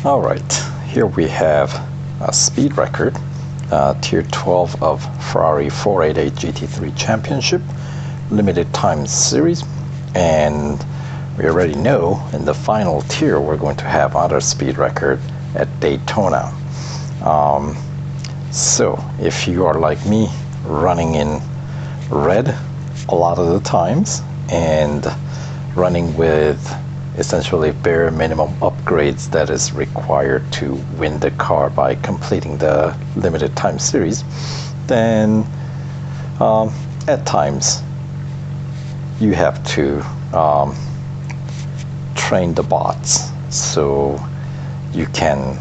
All right, here we have a speed record, Tier 12 of Ferrari 488 GT3 Championship Limited Time Series, and we already know in the final tier we're going to have another speed record at Daytona. So if you are like me, running in red a lot of the times and running with essentially bare minimum upgrades that is required to win the car by completing the limited time series, then at times you have to train the bots so you can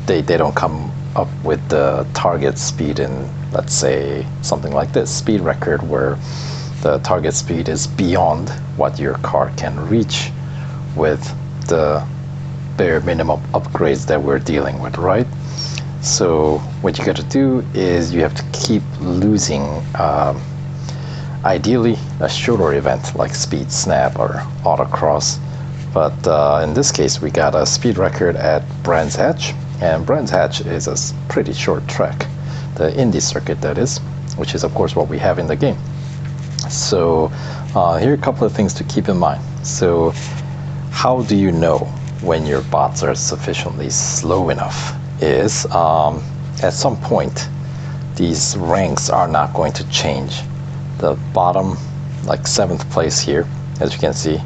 they don't come up with the target speed in, let's say, something like this speed record where the target speed is beyond what your car can reach with the bare minimum upgrades that we're dealing with, right? So what you got to do is you have to keep losing, ideally a shorter event like Speed Snap or Autocross, but in this case we got a speed record at Brands Hatch, and Brands Hatch is a pretty short track, the Indy circuit that is, which is of course what we have in the game. So here are a couple of things to keep in mind. So how do you know when your bots are sufficiently slow enough is at some point these ranks are not going to change. The bottom, like 7th place here, as you can see,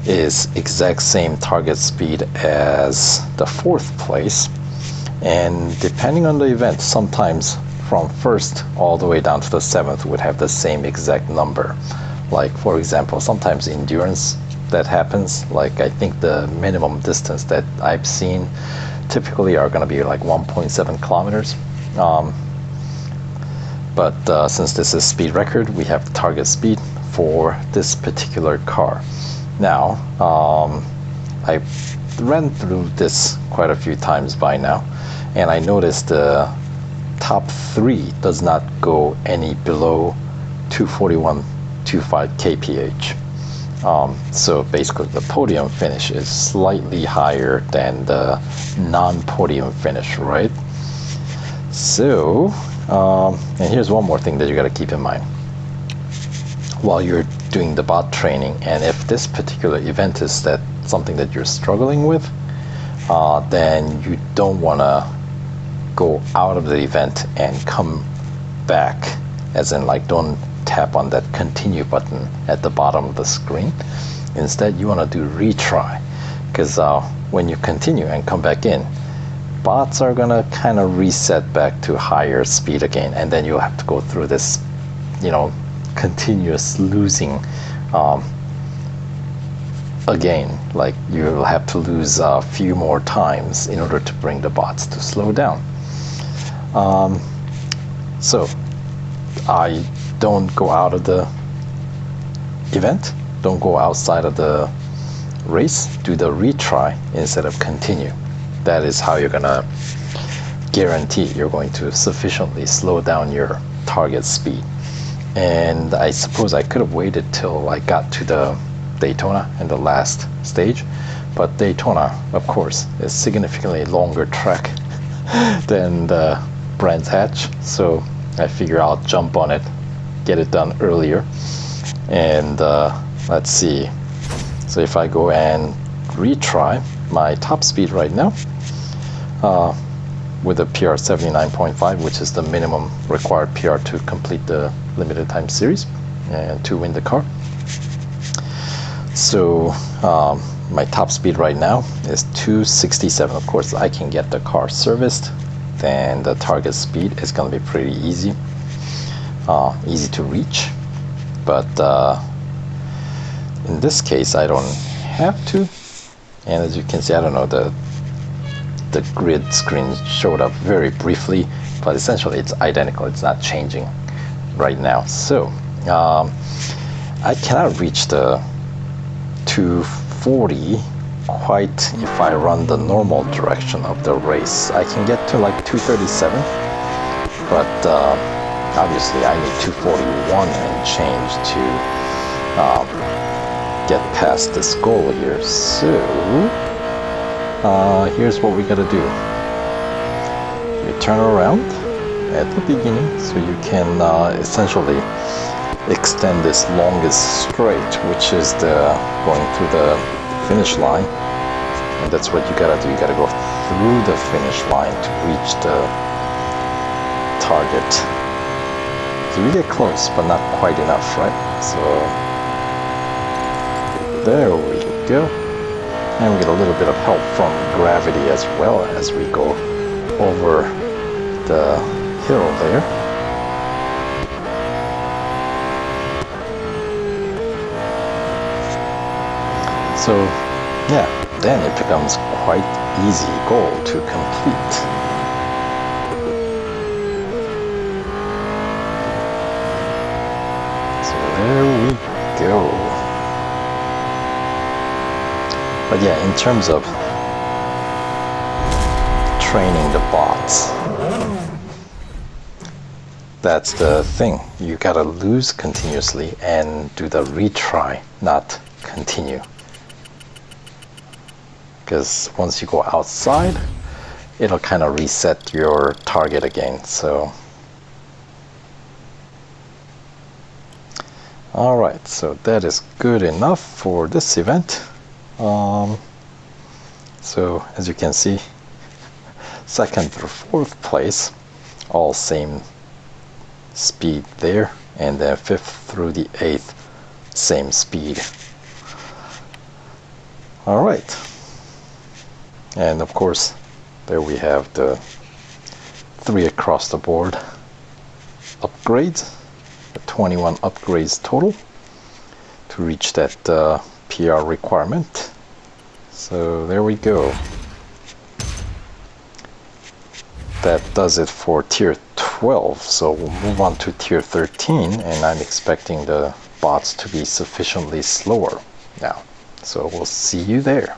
is exact same target speed as the 4th place, and depending on the event, sometimes from 1st all the way down to the 7th would have the same exact number. Like for example, sometimes endurance that happens, like I think the minimum distance that I've seen typically are going to be like 1.7 kilometers. But since this is speed record, we have the target speed for this particular car. Now, I ran through this quite a few times by now, and I noticed the top 3 does not go any below 241.25 kph. So basically the podium finish is slightly higher than the non-podium finish, right? So, and here's one more thing that you got to keep in mind while you're doing the bot training, and if this particular event is something that you're struggling with, then you don't want to go out of the event and come back, as in like don't tap on that continue button at the bottom of the screen. Instead you want to do retry, because when you continue and come back in, bots are gonna kind of reset back to higher speed again, and then you'll have to go through this, you know, continuous losing again. Like you'll have to lose a few more times in order to bring the bots to slow down. So I don't go out of the event, don't go outside of the race, do the retry instead of continue. That is how you're gonna guarantee you're going to sufficiently slow down your target speed. And I suppose I could have waited till I got to the Daytona and the last stage, but Daytona of course is significantly longer track than the Brands Hatch, so I figure I'll jump on it, get it done earlier. And let's see, so if I go and retry my top speed right now with a PR 79.5, which is the minimum required PR to complete the limited time series and to win the car. So my top speed right now is 267. Of course I can get the car serviced, then the target speed is going to be pretty easy to reach. But in this case I don't have to, and as you can see, I don't know, the grid screen showed up very briefly, but essentially it's identical, it's not changing right now. So I cannot reach the 240 quite if I run the normal direction of the race. I can get to like 237, but obviously I need 241 and change to get past this goal here. So here's what we gotta do. You turn around at the beginning so you can essentially extend this longest straight, which is the going through the finish line, and that's what you gotta do. You gotta go through the finish line to reach the target. So we get close, but not quite enough, right? So there we go. And we get a little bit of help from gravity as well as we go over the hill there. So yeah, then it becomes quite easy goal to complete. So there we go. But yeah, in terms of training the bots, that's the thing. You gotta lose continuously and do the retry, not continue. Because once you go outside, it'll kind of reset your target again. So alright, so that is good enough for this event. So as you can see, second through fourth place, all same speed there, and then fifth through the eighth, same speed. Alright, and of course there we have the 3 across the board upgrades, the 21 upgrades total to reach that PR requirement. So there we go. That does it for tier 12. So we'll move on to tier 13, and I'm expecting the bots to be sufficiently slower now. So we'll see you there.